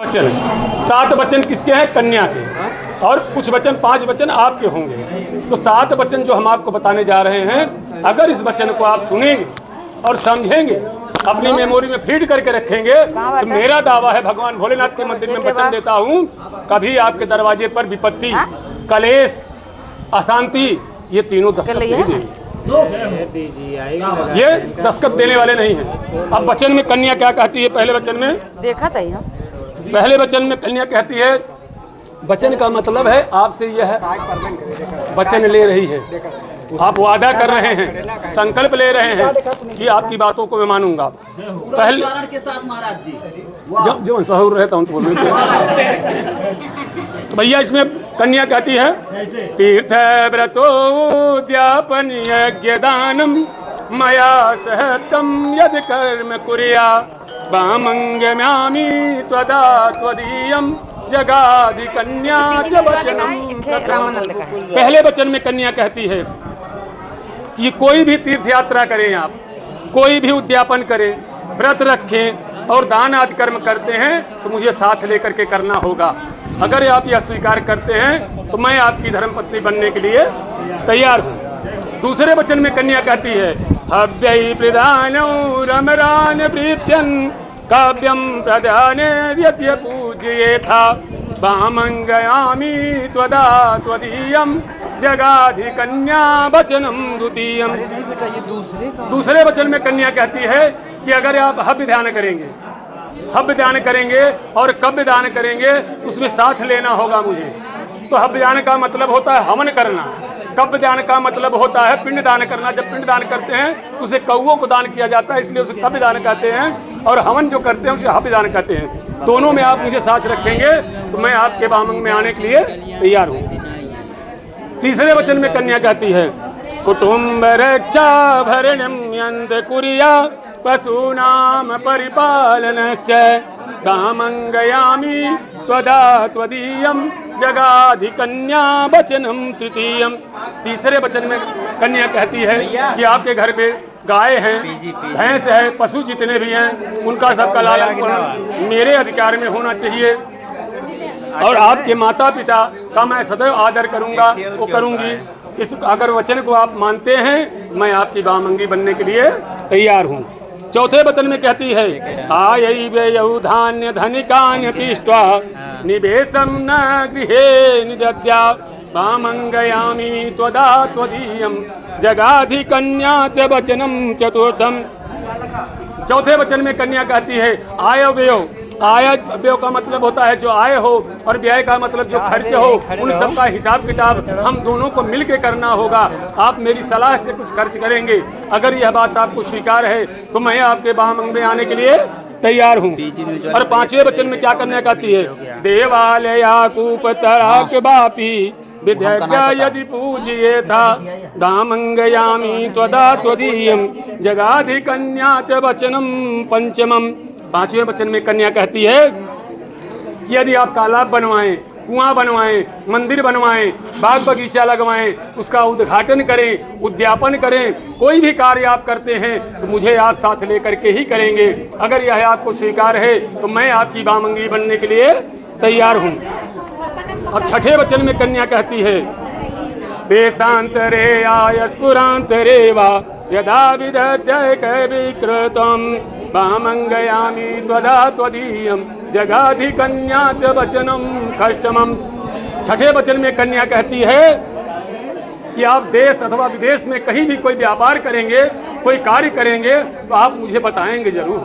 वचन है। 7 वचन किसके हैं? कन्या के। और कुछ वचन 5 वचन आपके होंगे। तो 7 वचन जो हम आपको बताने जा रहे हैं, अगर इस वचन को आप सुनेंगे और समझेंगे, अपनी मेमोरी में फीड करके रखेंगे, तो मेरा दावा है भगवान भोलेनाथ के मंदिर में वचन देता हूँ, कभी आपके दरवाजे पर विपत्ति, कलेश, अशांति, ये तीनों दस्तक नहीं देंगे। ये दस्तक देने वाले नहीं हैं। अब वचन में कन्या क्या कहती है? पहले वचन में देखा था यहाँ। पहले वचन में कन्या कहती है, वचन का मतलब है आपसे यह वचन ले रही है, आप वादा कर रहे हैं, संकल्प ले रहे हैं कि आपकी बातों को मैं मानूंगा। पहले के साथ महाराज जी जब सहूर रहता हूँ तो बोल तो भैया इसमें कन्या कहती है, तीर्थ व्रतोद्यापन यज्ञ दानम मया सहतम यद कर्म कुर्या वामंगम्यामि त्वदा त्वदीयम जगाधि कन्या च वचनम प्रथमम्। पहले वचन में कन्या कहती है कि कोई भी तीर्थ यात्रा करें, आप कोई भी उद्यापन करें, व्रत रखें और दान आदि कर्म करते हैं तो मुझे साथ लेकर के करना होगा। अगर आप यह स्वीकार करते हैं तो मैं आपकी धर्मपत्नी बनने के लिए तैयार हूँ। दूसरे वचन में कन्या कहती है, हव्यै प्रदानो रमरान प्रीत्यन काव्यम प्रदाने यस्य पूजयेथा वामंगयामि त्वदा त्वदीयम जगाधि कन्या वचनम द्वितीयम। दूसरे वचन में कन्या कहती है कि अगर आप हव्य ध्यान करेंगे, हव्य दान करेंगे और कव्य दान करेंगे, उसमें साथ लेना होगा मुझे। तो हव्य दान का मतलब होता है हवन करना, कव्य दान का मतलब होता है पिंड दान करना। जब पिंड दान करते हैं उसे कौओं को दान किया जाता है, इसलिए उसे कव्य दान कहते हैं, और हवन जो करते हैं उसे हव्य दान कहते हैं। दोनों में आप मुझे साथ रखेंगे तो मैं आपके वामंग में आने के लिए तैयार हूँ। तीसरे वचन में कन्या कहती है, कुटुम्ब रक्षा भरणम यन्त कुर्या पशूनाम परिपालनश्च वामंगयामि त्वदा त्वदीयम जगाधि कन्या वचनम तृतीयम। तीसरे वचन में कन्या कहती है कि आपके घर पे गाय हैं, भैंस है, पशु जितने भी हैं, उनका सबका लालन पालन मेरे अधिकार में होना चाहिए, और आपके माता पिता का मैं सदैव आदर करूंगा, वो करूंगी। इस अगर वचन को आप मानते हैं, मैं आपकी वामंगी बनने के लिए तैयार हूँ। चौथे वचन में कहती है, आयैवेयौ धान्य धनिकान् पृष्ट्वा निवेशम न गृहे निदद्या वामंगयामि त्वदा त्वदीयम जगाधि कन्या च वचनम चतुर्थम। चौथे वचन में कन्या कहती है, आयव्ययो, आय व्यय का मतलब होता है जो आय हो, और व्यय का मतलब जो खर्च हो, उन सब का हिसाब किताब हम दोनों को मिल के करना होगा। आप मेरी सलाह से कुछ खर्च करेंगे, अगर यह बात आपको स्वीकार है तो मैं आपके वामंग में आने के लिए तैयार हूँ। और पांचवें वचन में क्या करने कहती है, देवालयाकूप तराक बापी विद्या यदि पूजिये था वामंगयामि त्वदा त्वदीयम जगाधि कन्या च वचनम पंचमम। पांचवें वचन में कन्या कहती है, यदि आप तालाब बनवाएं, कुआं बनवाएं, मंदिर बनवाएं, बाग बगीचा लगवाएं, उसका उद्घाटन करें, उद्यापन करें, कोई भी कार्य आप करते हैं तो मुझे आप साथ लेकर के ही करेंगे। अगर यह आपको स्वीकार है तो मैं आपकी वामंगी बनने के लिए तैयार हूँ। अब छठे वचन में कन्या कहती है, देशांतरे आयस्पुरांतरे वा यदा विदद्य विकृतम वामंगयामि त्वदा त्वदीयम जगाधि कन्या च वचनम षष्ठमम। छठे वचन में कन्या कहती है कि आप देश अथवा विदेश में कहीं भी कोई व्यापार करेंगे, कोई कार्य करेंगे तो आप मुझे बताएंगे जरूर,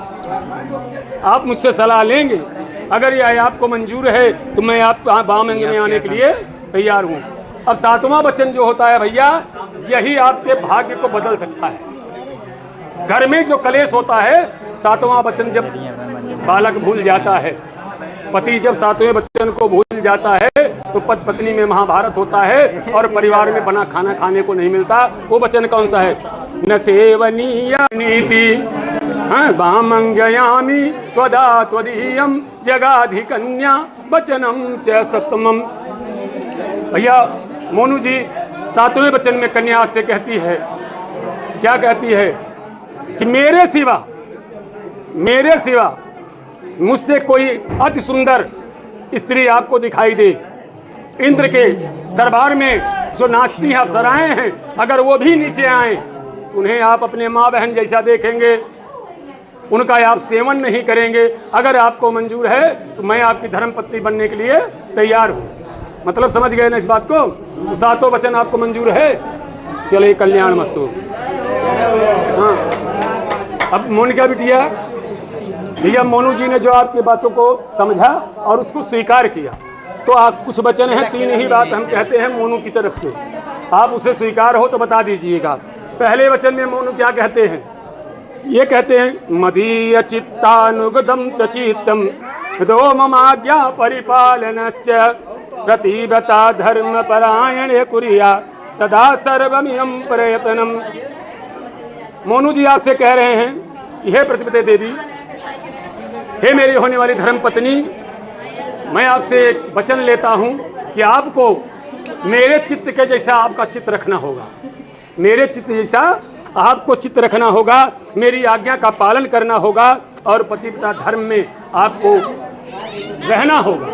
आप मुझसे सलाह लेंगे। अगर यह आपको मंजूर है तो मैं आप वामंग में आने के लिए तैयार हूँ। अब सातवां वचन जो होता है भैया, यही आपके भाग्य को बदल सकता है। घर में जो कलेश होता है, सातवां वचन जब बालक भूल जाता है, पति जब सातवें वचन को भूल जाता है तो पति पत्नी में महाभारत होता है और परिवार में बना खाना खाने को नहीं मिलता। वो वचन कौन सा है? न सेवनीय नीति वामंगयामि त्वदा त्वदीयम जगाधि कन्या वचनम च सप्तमम। भैया मोनू जी, सातवें वचन में कन्या आपसे कहती है, क्या कहती है कि मेरे सिवा मुझसे कोई अति सुंदर स्त्री आपको दिखाई दे, इंद्र के दरबार में जो नाचती हैं अप्सराएं हैं, अगर वो भी नीचे आए, उन्हें आप अपने माँ बहन जैसा देखेंगे, उनका आप सेवन नहीं करेंगे। अगर आपको मंजूर है तो मैं आपकी धर्मपत्नी बनने के लिए तैयार हूँ। मतलब समझ गए ना इस बात को? तो सातों वचन आपको मंजूर है? चले कल्याण मस्तु। हाँ, अब मोनिका बिटिया, भैया मोनू जी ने जो आपकी बातों को समझा और उसको स्वीकार किया, तो आप कुछ वचन हैं, 3 ही बात हम कहते हैं मोनू की तरफ से, आप उसे स्वीकार हो तो बता दीजिएगा। पहले वचन में मोनू क्या कहते हैं? ये कहते हैं मदीय चित्तानुगदम चचित्तम दो ममाज्ञा परिपालनश्च प्रतिव्रता धर्म परायण कुरिया सदा सर्वमियं प्रयत्नम। मोनू जी आपसे कह रहे हैं, हे प्रतिपदे देवी, हे मेरी होने वाली धर्म पत्नी, मैं आपसे एक वचन लेता हूँ कि आपको मेरे चित्त के जैसा आपका चित्त रखना होगा, मेरे चित्त जैसा आपको चित्त रखना होगा, मेरी आज्ञा का पालन करना होगा और पतिव्रता धर्म में आपको रहना होगा।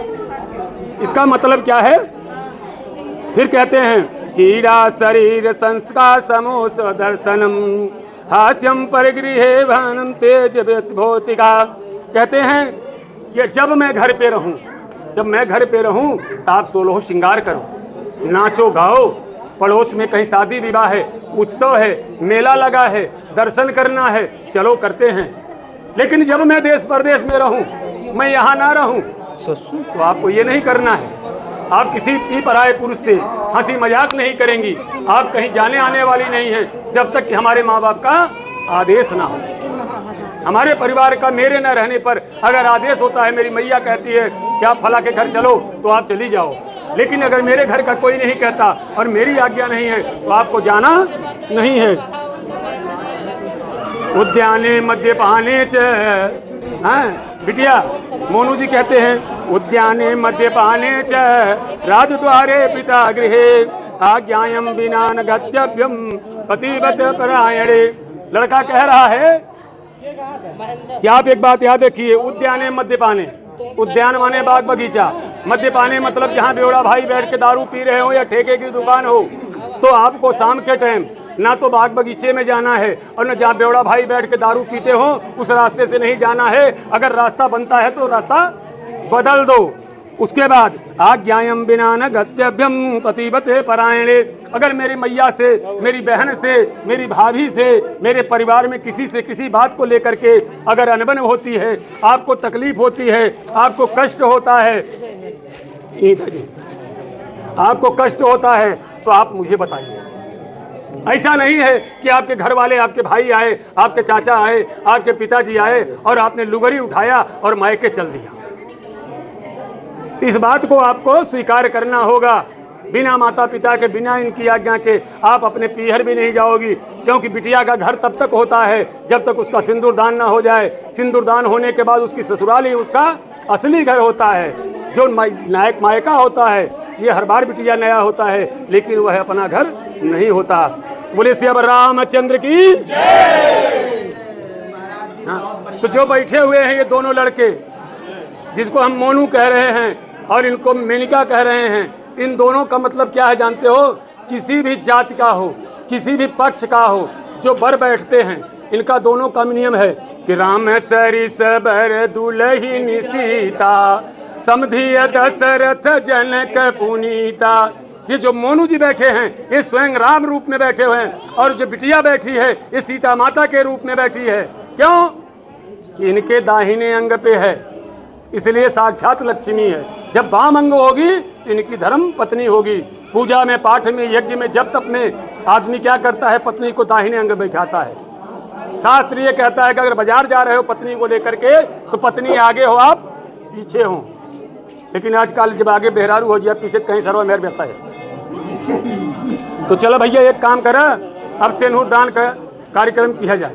इसका मतलब क्या है? फिर कहते हैं कीड़ा शरीर संस्कार समोस दर्शनम हास्यम परिगृहे भानम तेज भौतिका। कहते हैं कि जब मैं घर पे रहूं, जब मैं घर पे रहूं तो आप 16 श्रृंगार करो, नाचो गाओ, पड़ोस में कहीं शादी विवाह है, उत्सव है, मेला लगा है, दर्शन करना है, चलो करते हैं। लेकिन जब मैं देश परदेश में रहूं, मैं यहाँ ना रहूं, तो आपको ये नहीं करना है। आप किसी भी पराये पुरुष से हंसी मजाक नहीं करेंगी, आप कहीं जाने आने वाली नहीं हैं जब तक कि हमारे माँ बाप का आदेश ना हो। हमारे परिवार का मेरे न रहने पर अगर आदेश होता है, मेरी मैया कहती है कि आप फला के घर चलो, तो आप चली जाओ। लेकिन अगर मेरे घर का कोई नहीं कहता और मेरी आज्ञा नहीं है तो आपको जाना नहीं है। उद्याने मद्यपाने च, बिटिया मोनू जी कहते हैं उद्याने मद्यपाने च राजद्वारे पिता गृहे आज्ञायम बिना न गत्यव्यम पतिव्रत परायणे। लड़का कह रहा है कि आप एक बात याद रखिए, उद्याने मद्यपाने, उद्यान माने बाग बगीचा, मद्यपाने मतलब जहाँ बेवड़ा भाई बैठ के दारू पी रहे हो या ठेके की दुकान हो, तो आपको शाम के टाइम ना तो बाग बगीचे में जाना है और न जहाँ बेवड़ा भाई बैठ के दारू पीते हो उस रास्ते से नहीं जाना है। अगर रास्ता बनता है तो रास्ता बदल दो। उसके बाद आज्ञायम बिना न गत्यभ्यम पतिव्रते परायणे। अगर मेरी मैया से, मेरी बहन से, मेरी भाभी से, मेरे परिवार में किसी से किसी बात को लेकर के अगर अनबन होती है, आपको तकलीफ होती है, आपको कष्ट होता है, आपको कष्ट होता है तो आप मुझे बताइए। ऐसा नहीं है कि आपके घर वाले, आपके भाई आए, आपके चाचा आए, आपके पिताजी आए और आपने लुगरी उठाया और मायके चल दिया। इस बात को आपको स्वीकार करना होगा। बिना माता पिता के, बिना इनकी आज्ञा के आप अपने पीहर भी नहीं जाओगी, क्योंकि बिटिया का घर तब तक होता है जब तक उसका सिंदूरदान ना हो जाए। सिंदूरदान होने के बाद उसकी ससुराल ही उसका असली घर होता है। जो नायक मायका होता है, ये हर बार बिटिया नया होता है, लेकिन वह अपना घर नहीं होता। बोले श्री रामचंद्र की। हाँ, तो जो बैठे हुए हैं ये दोनों लड़के, जिसको हम मोनू कह रहे हैं और इनको मेनिका कह रहे हैं, इन दोनों का मतलब क्या है जानते हो? किसी भी जाति का हो, किसी भी पक्ष का हो, जो बर बैठते हैं, इनका दोनों का नियम है कि राम सरिस बर दुलहिन सीता समधिय दशरथ जनक पुनीता। ये जो मोनू जी बैठे हैं ये स्वयं राम रूप में बैठे हुए हैं, और जो बिटिया बैठी है ये सीता माता के रूप में बैठी है। क्यों? कि इनके दाहिने अंग पे है, इसलिए साक्षात लक्ष्मी है। जब वाम अंग होगी तो इनकी धर्म पत्नी होगी। पूजा में, पाठ में, यज्ञ में, जब तक में आदमी क्या करता है? पत्नी को दाहिने अंग बैठाता है। शास्त्र ये कहता है कि अगर बाजार जा रहे हो पत्नी को लेकर के तो पत्नी आगे हो, आप पीछे हो। लेकिन आजकल जब आगे बेहरारू हो जाए, पीछे कहीं सर्व मेहर वैसा है। तो चलो भैया एक काम करा, अब सिंदूर दान का कार्यक्रम किया जाए।